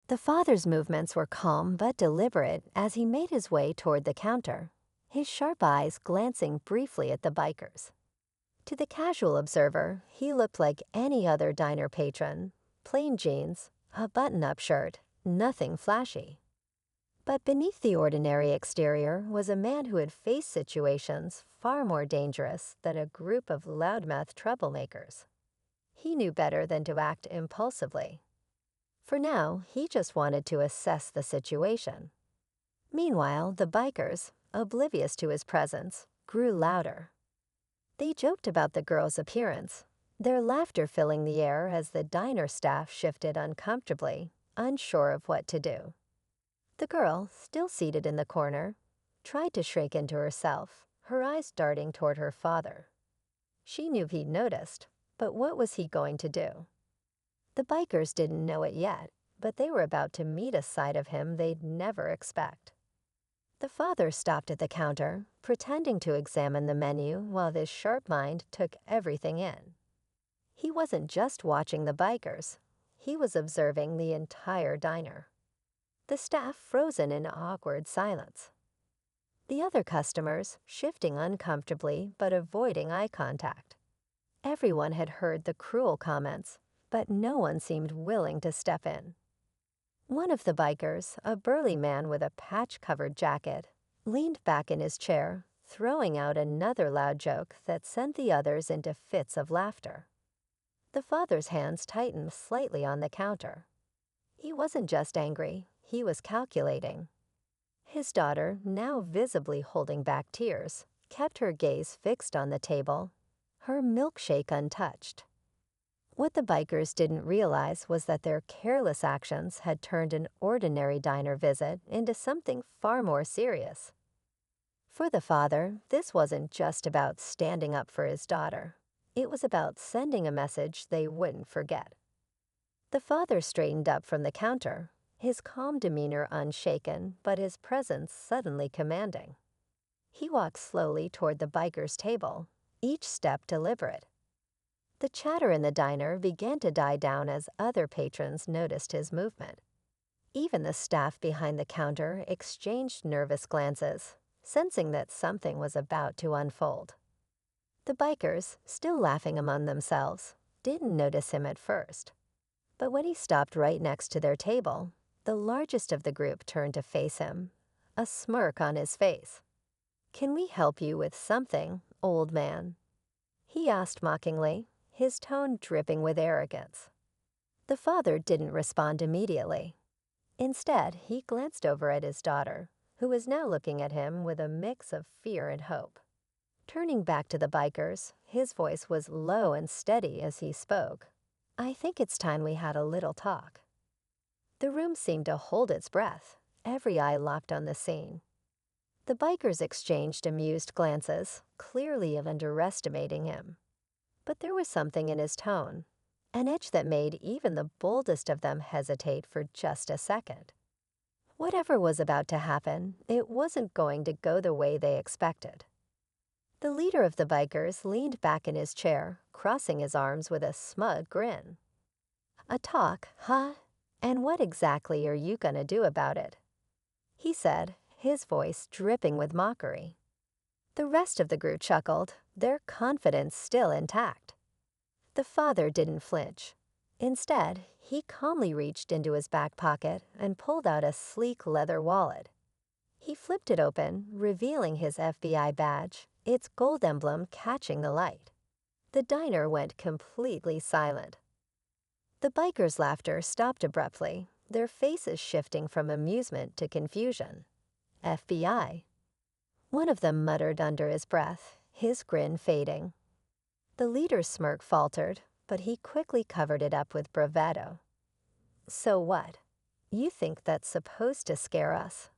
The father's movements were calm but deliberate as he made his way toward the counter, his sharp eyes glancing briefly at the bikers. To the casual observer, he looked like any other diner patron: plain jeans, a button-up shirt, nothing flashy. But beneath the ordinary exterior was a man who had faced situations far more dangerous than a group of loudmouth troublemakers. He knew better than to act impulsively. For now, he just wanted to assess the situation. Meanwhile, the bikers, oblivious to his presence, grew louder. They joked about the girl's appearance, their laughter filling the air as the diner staff shifted uncomfortably, unsure of what to do. The girl, still seated in the corner, tried to shrink into herself, her eyes darting toward her father. She knew he'd noticed, but what was he going to do? The bikers didn't know it yet, but they were about to meet a side of him they'd never expect. The father stopped at the counter, pretending to examine the menu while his sharp mind took everything in. He wasn't just watching the bikers, he was observing the entire diner. The staff frozen in awkward silence. The other customers shifting uncomfortably but avoiding eye contact. Everyone had heard the cruel comments, but no one seemed willing to step in. One of the bikers, a burly man with a patch-covered jacket, leaned back in his chair, throwing out another loud joke that sent the others into fits of laughter. The father's hands tightened slightly on the counter. He wasn't just angry, he was calculating. His daughter, now visibly holding back tears, kept her gaze fixed on the table, her milkshake untouched. What the bikers didn't realize was that their careless actions had turned an ordinary diner visit into something far more serious. For the father, this wasn't just about standing up for his daughter. It was about sending a message they wouldn't forget. The father straightened up from the counter, his calm demeanor unshaken, but his presence suddenly commanding. He walked slowly toward the biker's table, each step deliberate. The chatter in the diner began to die down as other patrons noticed his movement. Even the staff behind the counter exchanged nervous glances, sensing that something was about to unfold. The bikers, still laughing among themselves, didn't notice him at first. But when he stopped right next to their table, the largest of the group turned to face him, a smirk on his face. "Can we help you with something, old man?" he asked mockingly, his tone dripping with arrogance. The father didn't respond immediately. Instead, he glanced over at his daughter, who was now looking at him with a mix of fear and hope. Turning back to the bikers, his voice was low and steady as he spoke. "I think it's time we had a little talk." The room seemed to hold its breath, every eye locked on the scene. The bikers exchanged amused glances, clearly underestimating him. But there was something in his tone, an edge that made even the boldest of them hesitate for just a second. Whatever was about to happen, it wasn't going to go the way they expected. The leader of the bikers leaned back in his chair, crossing his arms with a smug grin. "A talk, huh? And what exactly are you gonna do about it?" he said, his voice dripping with mockery. The rest of the group chuckled, their confidence still intact. The father didn't flinch. Instead, he calmly reached into his back pocket and pulled out a sleek leather wallet. He flipped it open, revealing his FBI badge, its gold emblem catching the light. The diner went completely silent. The bikers' laughter stopped abruptly, their faces shifting from amusement to confusion. FBI. One of them muttered under his breath, his grin fading. The leader's smirk faltered, but he quickly covered it up with bravado. "So what? You think that's supposed to scare us?"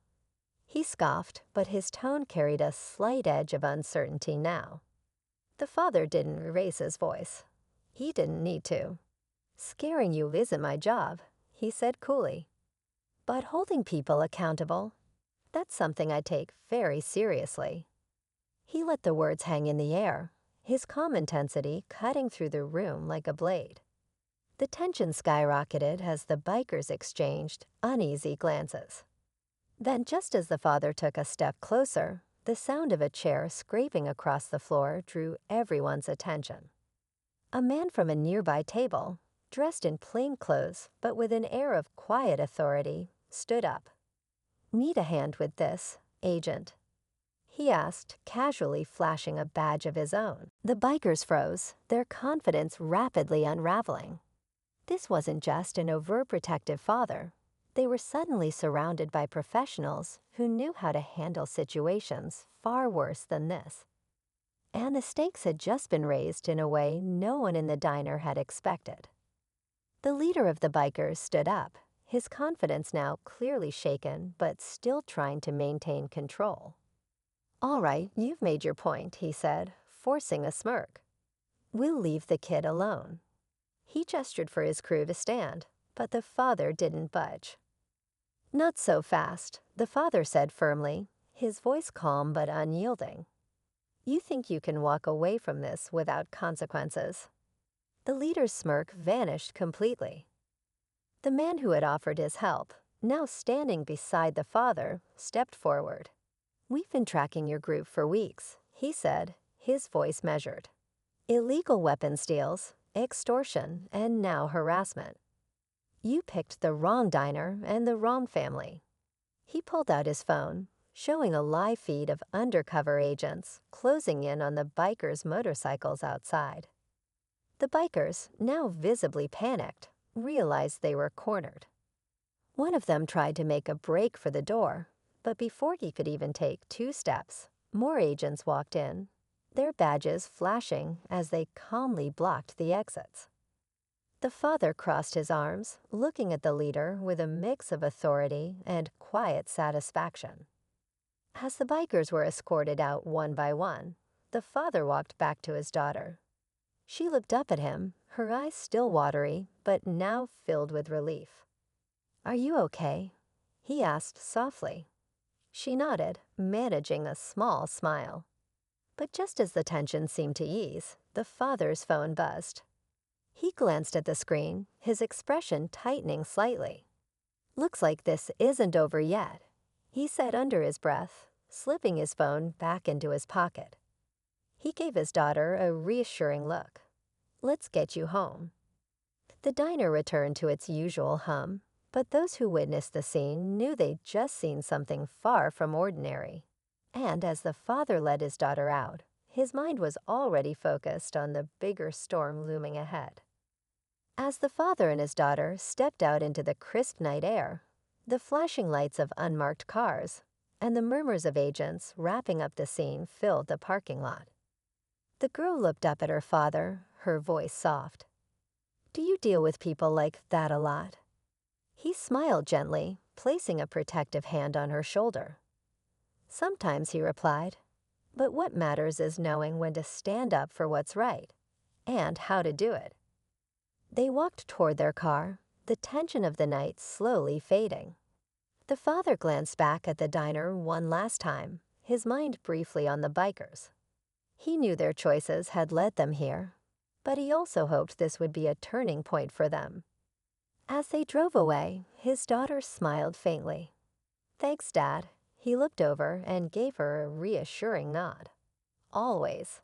He scoffed, but his tone carried a slight edge of uncertainty now. The father didn't raise his voice. He didn't need to. "Scaring you isn't my job," he said coolly. "But holding people accountable, that's something I take very seriously." He let the words hang in the air, his calm intensity cutting through the room like a blade. The tension skyrocketed as the bikers exchanged uneasy glances. Then, just as the father took a step closer, the sound of a chair scraping across the floor drew everyone's attention. A man from a nearby table, dressed in plain clothes but with an air of quiet authority, stood up. "Need a hand with this, Agent?" he asked, casually flashing a badge of his own. The bikers froze, their confidence rapidly unraveling. This wasn't just an overprotective father. They were suddenly surrounded by professionals who knew how to handle situations far worse than this. And the stakes had just been raised in a way no one in the diner had expected. The leader of the bikers stood up, his confidence now clearly shaken but still trying to maintain control. "All right, you've made your point," he said, forcing a smirk. "We'll leave the kid alone." He gestured for his crew to stand, but the father didn't budge. "Not so fast," the father said firmly, his voice calm but unyielding. "You think you can walk away from this without consequences?" The leader's smirk vanished completely. The man who had offered his help, now standing beside the father, stepped forward. "We've been tracking your group for weeks," he said, his voice measured. "Illegal weapons deals, extortion, and now harassment. You picked the wrong diner and the wrong family." He pulled out his phone, showing a live feed of undercover agents closing in on the bikers' motorcycles outside. The bikers, now visibly panicked, realized they were cornered. One of them tried to make a break for the door, but before he could even take 2 steps, more agents walked in, their badges flashing as they calmly blocked the exits. The father crossed his arms, looking at the leader with a mix of authority and quiet satisfaction. As the bikers were escorted out one by one, the father walked back to his daughter. She looked up at him, her eyes still watery, but now filled with relief. "Are you okay?" he asked softly. She nodded, managing a small smile. But just as the tension seemed to ease, the father's phone buzzed. He glanced at the screen, his expression tightening slightly. "Looks like this isn't over yet," he said under his breath, slipping his phone back into his pocket. He gave his daughter a reassuring look. "Let's get you home." The diner returned to its usual hum, but those who witnessed the scene knew they'd just seen something far from ordinary. And as the father led his daughter out, his mind was already focused on the bigger storm looming ahead. As the father and his daughter stepped out into the crisp night air, the flashing lights of unmarked cars and the murmurs of agents wrapping up the scene filled the parking lot. The girl looked up at her father, her voice soft. "Do you deal with people like that a lot?" He smiled gently, placing a protective hand on her shoulder. "Sometimes," he replied, "but what matters is knowing when to stand up for what's right, and how to do it." They walked toward their car, the tension of the night slowly fading. The father glanced back at the diner one last time, his mind briefly on the bikers. He knew their choices had led them here, but he also hoped this would be a turning point for them. As they drove away, his daughter smiled faintly. "Thanks, Dad." He looked over and gave her a reassuring nod. "Always."